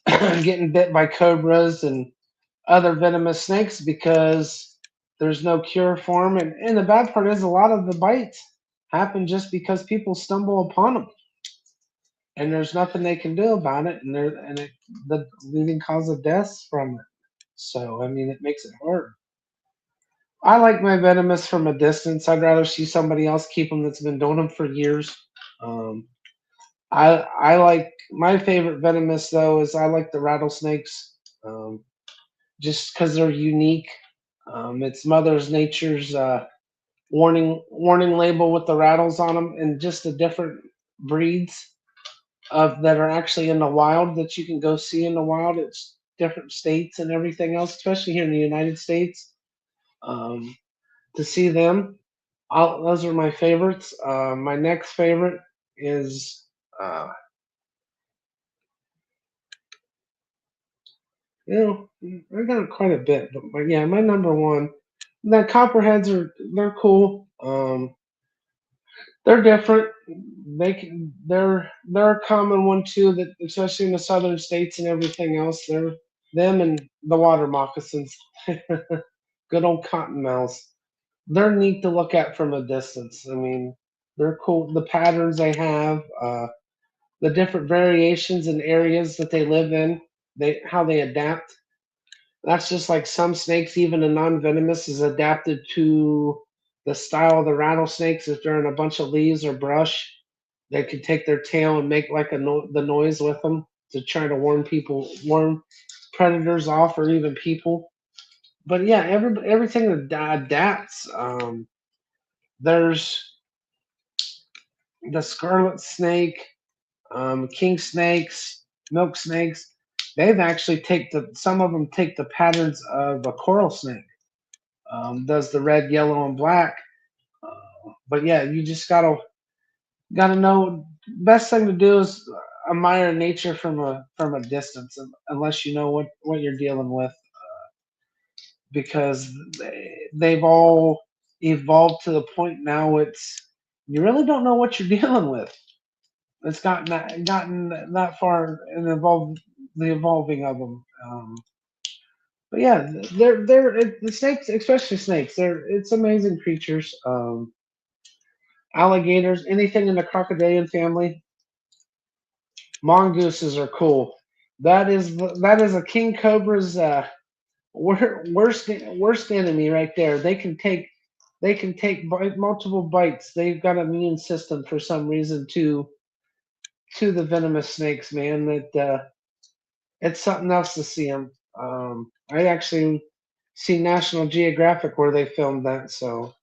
Speaker 1: getting bit by cobras and other venomous snakes because there's no cure for them. And the bad part is a lot of the bites happen just because people stumble upon them, and there's nothing they can do about it, the leading cause of deaths from it. So I mean, it makes it hard. I like my venomous from a distance. I'd rather see somebody else keep them that's been doing them for years. Um, I like my favorite venomous though is I like the rattlesnakes, just because they're unique. It's Mother's Nature's warning label with the rattles on them, and just the different breeds of that are actually in the wild that you can go see in the wild. It's different states and everything else, especially here in the United States. Um, to see them, those are my favorites. My next favorite is uh, I got quite a bit, but yeah, my number one. The copperheads they're cool. They're different. They're a common one too. That especially in the southern states and everything else, they're them and the water moccasins, good old cottonmouths. They're neat to look at from a distance. I mean, they're cool. The patterns they have, the different variations in areas that they live in, how they adapt. That's just like some snakes, even a non-venomous, is adapted to the style of the rattlesnakes. If they're in a bunch of leaves or brush, they can take their tail and make like the noise with them to try to warn predators off, or even people. But yeah, everything adapts. There's the scarlet snake, king snakes, milk snakes. They've actually some of them take the patterns of a coral snake. Does the red, yellow, and black. But yeah, you just gotta know. Best thing to do is admire nature from a distance, unless you know what you're dealing with, because they've all evolved to the point now. You really don't know what you're dealing with. It's gotten that far and the evolving of them. But yeah, the snakes, especially snakes. It's amazing creatures. Alligators, anything in the crocodilian family. Mongooses are cool. That is a king cobra's worst enemy right there. They can take multiple bites. They've got an immune system for some reason to the venomous snakes, man. It's something else to see them. I actually see National Geographic where they filmed that. So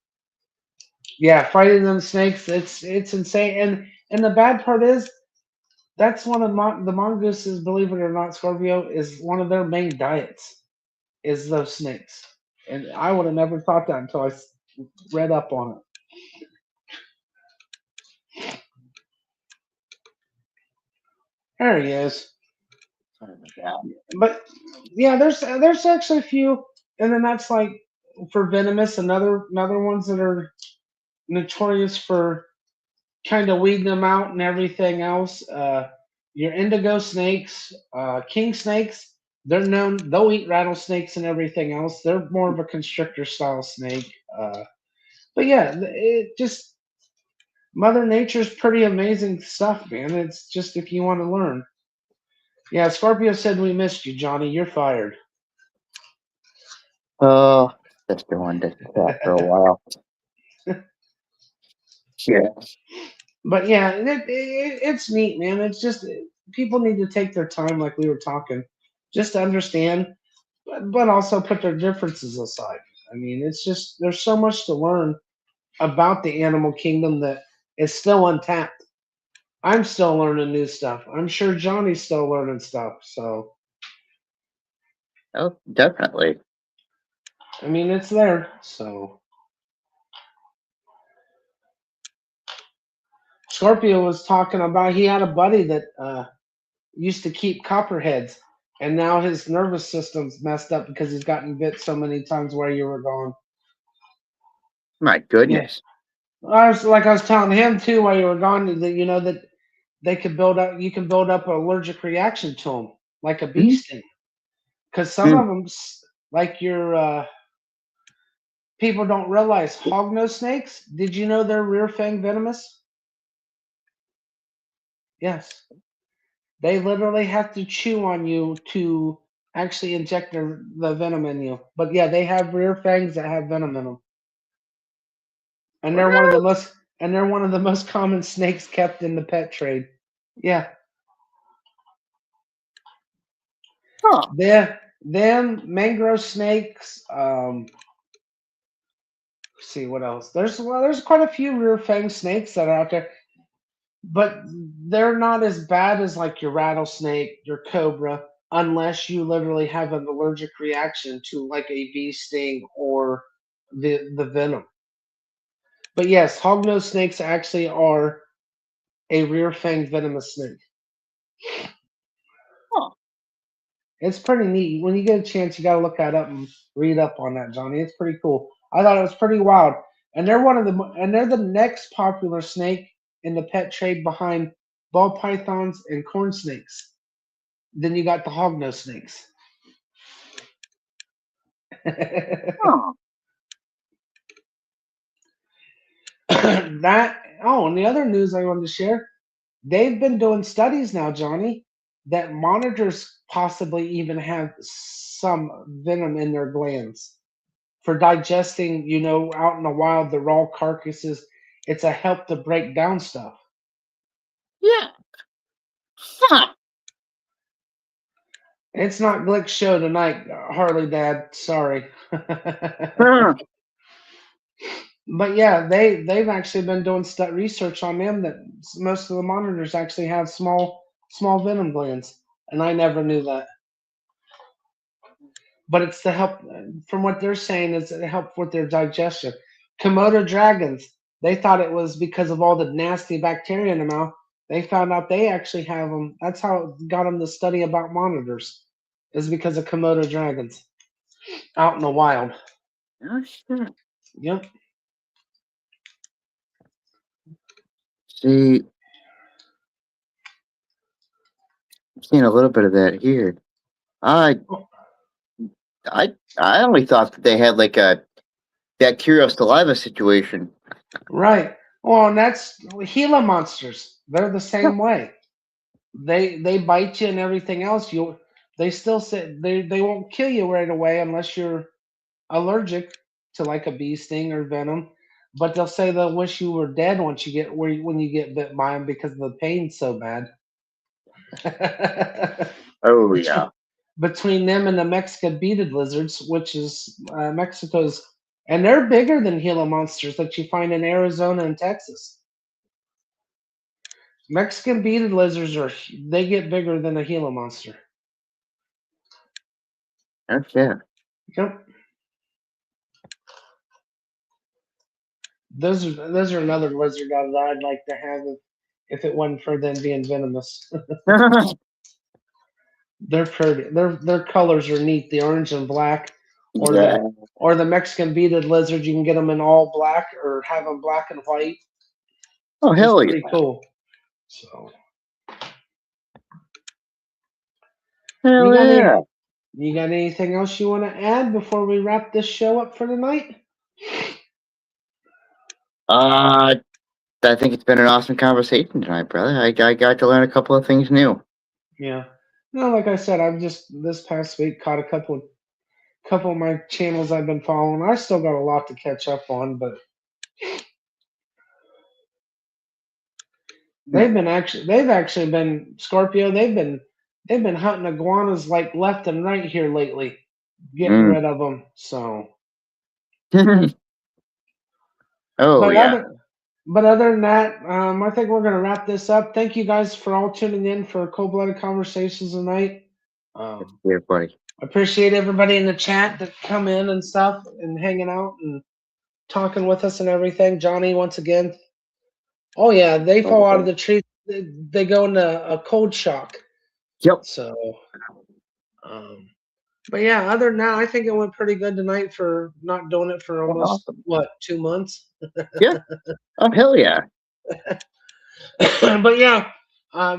Speaker 1: yeah, fighting them snakes, it's insane. And the bad part is that's one of the mongooses. Believe it or not, Scorpio is one of their main diets is those snakes. And I would have never thought that until I read up on it. There he is. But yeah, there's actually a few, and then that's like for venomous, another ones that are notorious for kind of weeding them out and everything else. your indigo snakes, king snakes. They're known. They'll eat rattlesnakes and everything else. They're more of a constrictor style snake. But yeah, it just Mother Nature's pretty amazing stuff, man. It's just if you want to learn. Yeah, Scorpio said we missed you, Johnny. You're fired.
Speaker 2: Oh, just doing this chat for a while. Yeah.
Speaker 1: But yeah, it's neat, man. It's just people need to take their time, like we were talking, just to understand, but also put their differences aside. I mean, it's just there's so much to learn about the animal kingdom that is still untapped. I'm still learning new stuff. I'm sure Johnny's still learning stuff. So
Speaker 2: Oh, definitely.
Speaker 1: I mean, it's there. So Scorpio was talking about he had a buddy that used to keep copperheads, and now his nervous system's messed up because he's gotten bit so many times where you were gone.
Speaker 2: My
Speaker 1: Yeah,
Speaker 2: goodness.
Speaker 1: I was telling him too while you were gone that that they could build up. You can build up an allergic reaction to them, like a bee
Speaker 2: Mm,
Speaker 1: sting, because some
Speaker 2: mm.
Speaker 1: of them, like your people don't realize hognose snakes. Did you know they're rear fang venomous? Yes. They literally have to chew on you to actually inject the venom in you. But yeah, they have rear fangs that have venom in them, and they're one of the most common snakes kept in the pet trade. Yeah,
Speaker 2: Huh.
Speaker 1: them mangrove snakes. See what else? There's quite a few rear fang snakes that are out there, but they're not as bad as like your rattlesnake, your cobra, unless you literally have an allergic reaction to like a bee sting or the venom. But yes, hognose snakes actually are a rear fang venomous snake.
Speaker 2: Huh.
Speaker 1: It's pretty neat. When you get a chance, you got to look that up and read up on that, Johnny. It's pretty cool. I thought it was pretty wild. And they're the next popular snake in the pet trade behind ball pythons and corn snakes. Then you got the hognose snakes.
Speaker 2: Huh.
Speaker 1: That and the other news I wanted to share, they've been doing studies now, Johnny, that monitors possibly even have some venom in their glands for digesting, out in the wild, the raw carcasses. It's a help to break down stuff.
Speaker 2: Yeah. Huh.
Speaker 1: It's not Glick's show tonight, Harley Dad. Sorry.
Speaker 2: Huh.
Speaker 1: But yeah, they've actually been doing research on them that most of the monitors actually have small venom glands, and I never knew that. But it's to help, from what they're saying, is to help with their digestion. Komodo dragons, they thought it was because of all the nasty bacteria in the mouth. They found out they actually have them. That's how it got them to study about monitors, is because of Komodo dragons out in the wild.
Speaker 2: Oh, shit.
Speaker 1: Yep.
Speaker 2: See, I'm seeing a little bit of that here. I I only thought that they had like a bacterial saliva situation.
Speaker 1: Right. Well, and that's Gila monsters. They're the
Speaker 2: Huh.
Speaker 1: same way. They bite you and everything else. They still say they won't kill you right away unless you're allergic to like a bee sting or venom. But they'll say they'll wish you were dead once you get when you get bit by them because the pain's so bad.
Speaker 2: Oh yeah.
Speaker 1: between, between them and the Mexican beaded lizards, which is Mexico's, and they're bigger than Gila monsters that you find in Arizona and Texas. Mexican beaded lizards they get bigger than a Gila monster.
Speaker 2: Okay.
Speaker 1: Yep. Those are another lizard that I'd like to have if it wasn't for them being venomous. They're pretty. Their colors are neat. The orange and black, or
Speaker 2: Yeah.
Speaker 1: the Mexican beaded lizard. You can get them in all black or have them black and white.
Speaker 2: Oh
Speaker 1: It's
Speaker 2: hell yeah.
Speaker 1: pretty cool. So
Speaker 2: Hell
Speaker 1: You got
Speaker 2: yeah.
Speaker 1: any? You got anything else you want to add before we wrap this show up for tonight?
Speaker 2: Uh, I think it's been an awesome conversation tonight, brother. I got to learn a couple of things new.
Speaker 1: Yeah. No, like I said, I've just this past week caught a couple of my channels I've been following. I still got a lot to catch up on, but they've actually been Scorpio. They've been hunting iguanas like left and right here lately, getting
Speaker 2: Mm.
Speaker 1: rid of them. So,
Speaker 2: Oh
Speaker 1: but
Speaker 2: yeah.
Speaker 1: other than that, I think we're gonna wrap this up. Thank you guys for all tuning in for Cold Blooded Conversations tonight. Um,
Speaker 2: Yeah, buddy.
Speaker 1: I appreciate everybody in the chat that come in and stuff and hanging out and talking with us and everything. Johnny, once again. Oh yeah, they fall out of
Speaker 2: Okay.
Speaker 1: the tree. They go into a cold shock.
Speaker 2: Yep.
Speaker 1: So, um, but yeah, other than that, I think it went pretty good tonight for not doing it for almost
Speaker 2: Awesome.
Speaker 1: what 2 months.
Speaker 2: Yeah. Oh hell yeah.
Speaker 1: But yeah,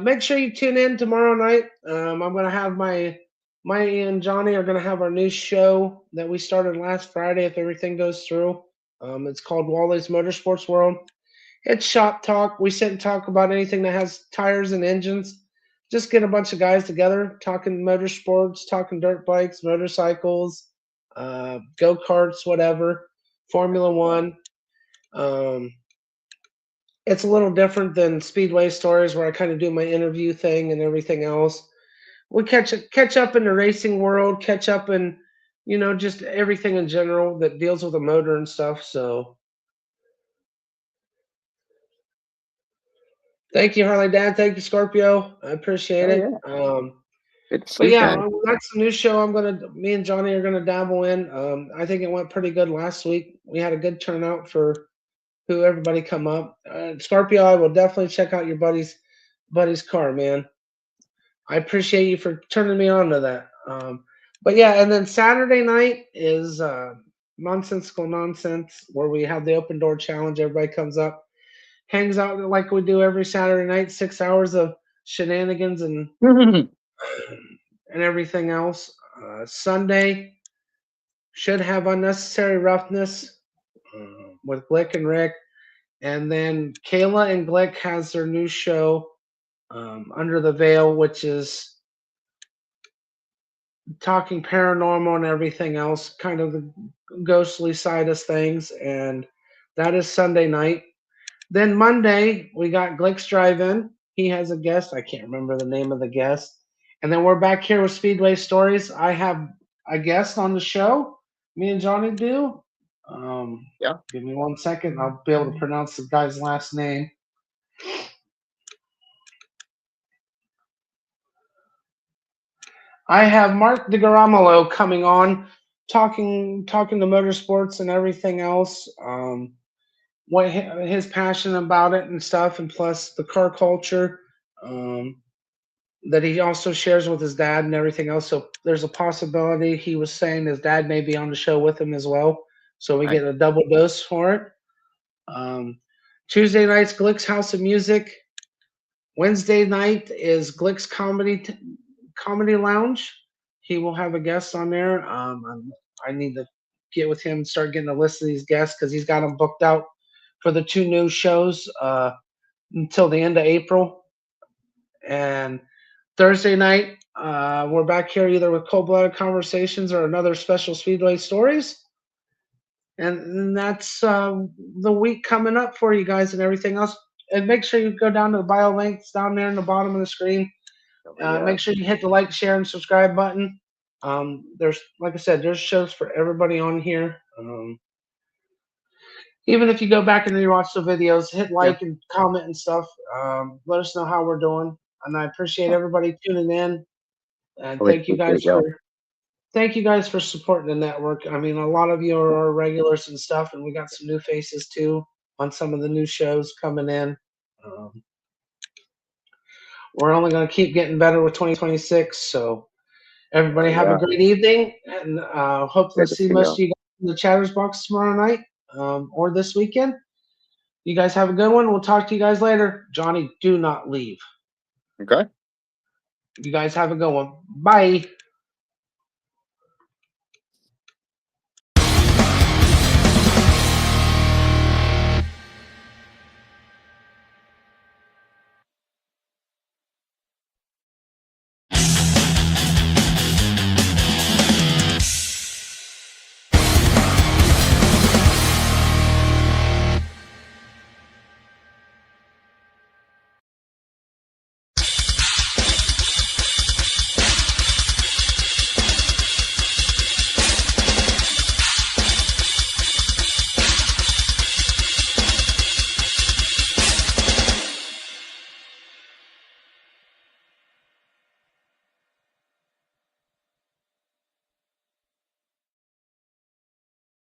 Speaker 1: make sure you tune in tomorrow night. I'm gonna have my and Johnny are gonna have our new show that we started last Friday if everything goes through. It's called Wally's Motorsports World. It's shop talk. We sit and talk about anything that has tires and engines. Just get a bunch of guys together talking motorsports, talking dirt bikes, motorcycles, go karts, whatever, Formula One. Um, it's a little different than Speedway Stories, where I kind of do my interview thing and everything else. We catch up in the racing world, catch up in just everything in general that deals with a motor and stuff. So thank you, Harley Dad. Thank you, Scorpio. I appreciate
Speaker 2: Hell
Speaker 1: it.
Speaker 2: yeah. Good to
Speaker 1: But
Speaker 2: see you
Speaker 1: yeah,
Speaker 2: guys.
Speaker 1: that's the new show. Me and Johnny are gonna dabble in. I think it went pretty good last week. We had a good turnout for who everybody come up. Scorpio, I will definitely check out your buddy's car, man. I appreciate you for turning me on to that. But yeah, and then Saturday night is nonsensical nonsense where we have the open door challenge. Everybody comes up, hangs out like we do every Saturday night, 6 hours of shenanigans and everything else. Sunday should have unnecessary roughness with Glick and Rick, and then Kayla and Glick has their new show Under the Veil, which is talking paranormal and everything else, kind of the ghostly side of things, and that is Sunday night. Then Monday we got Glick's Drive-In. He has a guest. I can't remember the name of the guest. And then we're back here with Speedway Stories. I have a guest on the show. Me and Johnny do.
Speaker 2: Yeah.
Speaker 1: Give me 1 second. I'll be able to pronounce the guy's last name. I have Mark DeGaramolo coming on, talking to motorsports and everything else. What his passion about it and stuff, and plus the car culture that he also shares with his dad and everything else. So there's a possibility he was saying his dad may be on the show with him as well. So we
Speaker 2: Nice.
Speaker 1: get a double dose for it. Tuesday night's Glick's House of Music. Wednesday night is Glick's Comedy Lounge. He will have a guest on there. I need to get with him and start getting a list of these guests because he's got them booked out for the two new shows until the end of April. And Thursday night, we're back here either with Cold Blooded Conversations or another special Speedway Stories. And that's the week coming up for you guys and everything else. And make sure you go down to the bio links down there in the bottom of the screen.
Speaker 2: Yeah.
Speaker 1: Make sure you hit the like, share, and subscribe button. There's, like I said, there's shows for everybody on here. Even if you go back and rewatch the videos, hit
Speaker 2: Yeah.
Speaker 1: like and comment and stuff. Let us know how we're doing. And I appreciate everybody tuning in. And
Speaker 2: Always appreciate you.
Speaker 1: thank you guys for supporting the network. I mean, a lot of you are our regulars and stuff, and we got some new faces too on some of the new shows coming in. Um, we're only going to keep getting better with 2026. So everybody
Speaker 2: Hell
Speaker 1: have a
Speaker 2: yeah.
Speaker 1: great evening, and hopefully
Speaker 2: Good to
Speaker 1: see
Speaker 2: see
Speaker 1: most
Speaker 2: you.
Speaker 1: of you guys in the Chatters Box tomorrow night or this weekend. You guys have a good one. We'll talk to you guys later. Johnny, do not leave.
Speaker 2: Okay.
Speaker 1: You guys have a good one. Bye.